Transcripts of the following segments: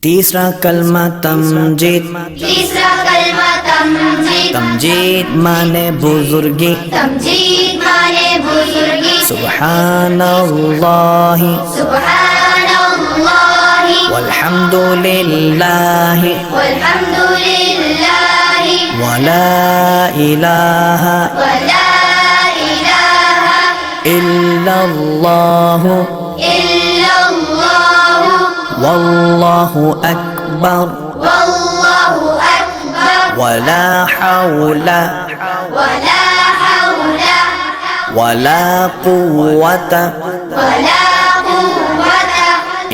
तीसरा कलमा तमजीद। तीसरा कलमा तमजीद। तमजीद माने बुजुर्गी। तमजीद माने बुजुर्गी। सुब्हानल्लाहि सुब्हानल्लाहि वल्हम्दुलिल्लाहि वल्हम्दुलिल्लाहि वला इलाहा वला इलाहा इल्लल्लाहु इल्लल्लाहु वल्लाहु अकबर वल्लाहु अकबर वला हौला वला हौला वला कुव्वता वला कुव्वता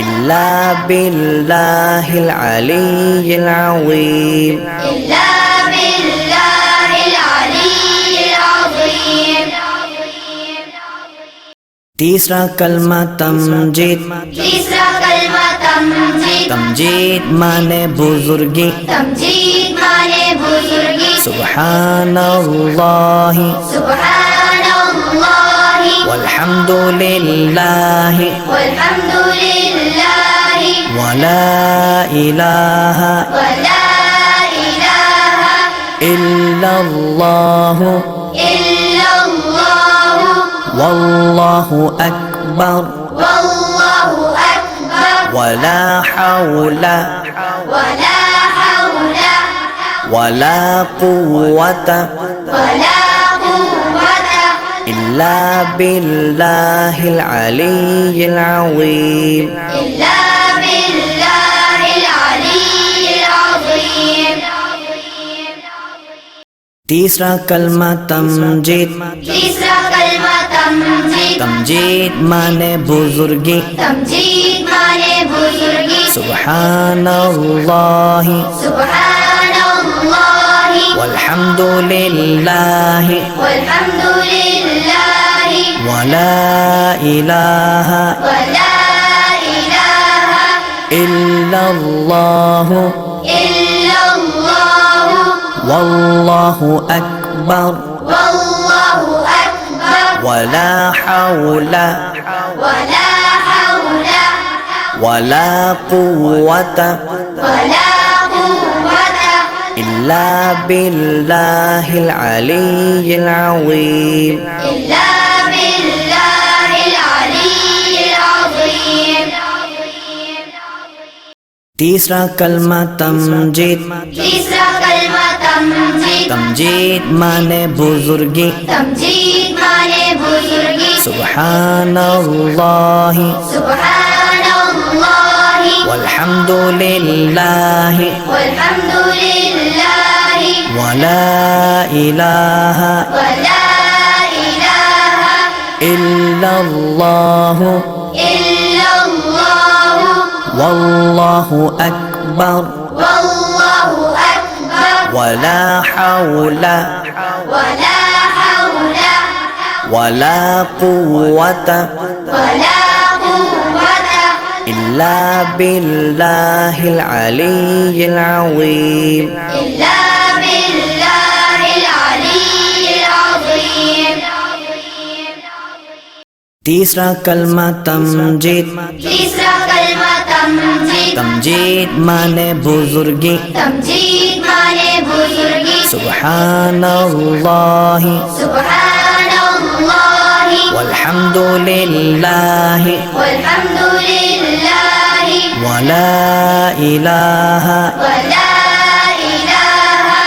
इल्ला बिल्लाहिल अलिय्यिल अज़ीम। इल्ला बिल्लाहिल अलिय्यिल अज़ीम। तीसरा कलमा तमजीद। तीसरा कलमा तमजीद। तमजीद माने बुजुर्गी। तमजीद माने बुजुर्गी। सुब्हानल्लाहि सुब्हानल्लाहि वल्हम्दुलिल्लाहि वल्हम्दुलिल्लाहि वला इलाहा वला इलाहा इल्लल्लाहु इल्लल्लाहु वल्लाहु अकबर वल्लाहु अकबर वला हौला वला हौला वला कुव्वता वला कुव्वता इल्ला बिल्लाहिल अलिय्यिल अज़ीम। इल्ला बिल्लाहिल अलिय्यिल अज़ीम। तीसरा कलमा तमजीद। तीसरा कलमा तमजीद। तमजीद माने बुजुर्गी। तमजीद माने बुजुर्गी। सुब्हानल्लाहि सुब्हानल्लाहि वल्हम्दुलिल्लाहि वल्हम्दुलिल्लाहि वला इलाहा वला इलाहा इल्लल्लाहु इल्लल्लाहु वल्लाहु अकबर वल्लाहु अकबर वला हौला वला हौला वला कुव्वता वला कुव्वता इल्ला बिल्लाहिल अलिय्यिल अज़ीम। इल्ला बिल्लाहिल अलिय्यिल अज़ीम। तीसरा कलमा तमजीद। तीसरा कलमा तमजीद। तमजीद माने बुजुर्गी। तमजीद माने बुजुर्गी। सुब्हानल्लाहि सुब्हानल्लाहि वल्हम्दुलिल्लाहि वल्हम्दुलिल्लाहि वला इलाहा वला इलाहा इल्लल्लाहु इल्लल्लाहु वल्लाहु अकबर वल्लाहु अकबर वला हौला वला हौला वला कुव्वता वला कुव्वता इल्ला बिल्लाहिल अलिय्यिल अज़ीम। इल्ला बिल्लाहिल अलिय्यिल अज़ीम। तीसरा कलमा तमजीद। तीसरा कलमा तमजीद। तमजीद माने बुजुर्गी। तमजीद माने बुजुर्गी। सुब्हानल्लाहि सुब्हानल्लाहि वल्हम्दुलिल्लाहि वल्हम्दुलिल्लाहि वला इलाहा वला इलाहा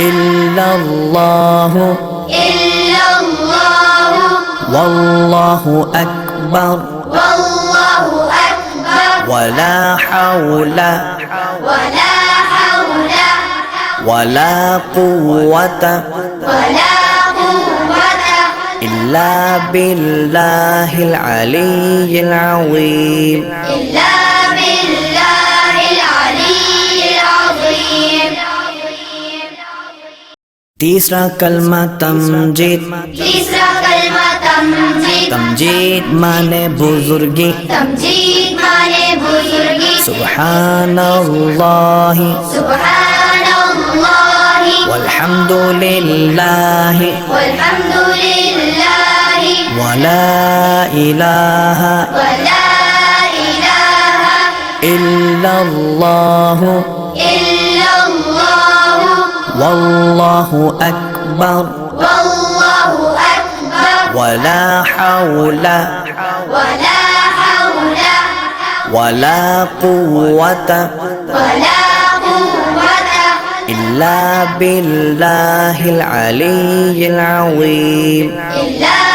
इल्लल्लाहु इल्लल्लाहु वल्लाहु अकबर वल्लाहु अकबर वला हौला वला हौला वला कुव्वता वला कुव्वता इल्ला बिल्लाहिल अलिय्यिल अज़ीम। इल्ला बिल्लाहिल अलिय्यिल अज़ीम। तीसरा कलमा तमजीद। तीसरा कलमा तमजीद। तमजीद माने बुजुर्गी। तमजीद माने बुजुर्गी। सुब्हानल्लाहि सुब्हानल्लाहि वल्हम्दुलिल्लाहि वल्हम्दुलिल्लाहि वला इलाहा वला इलाहा ইল্লাল্লাহু ইল্লাল্লাহু ওয়াল্লাহু আকবার ওয়াল্লাহু আকবার ওয়ালা হাওলা ওয়ালা হাওলা ওয়ালা কুওয়াতা ওয়ালা কুওয়াতা ইল্লা বিল্লাহিল আলিয়্যিল আযীম। ইল্লা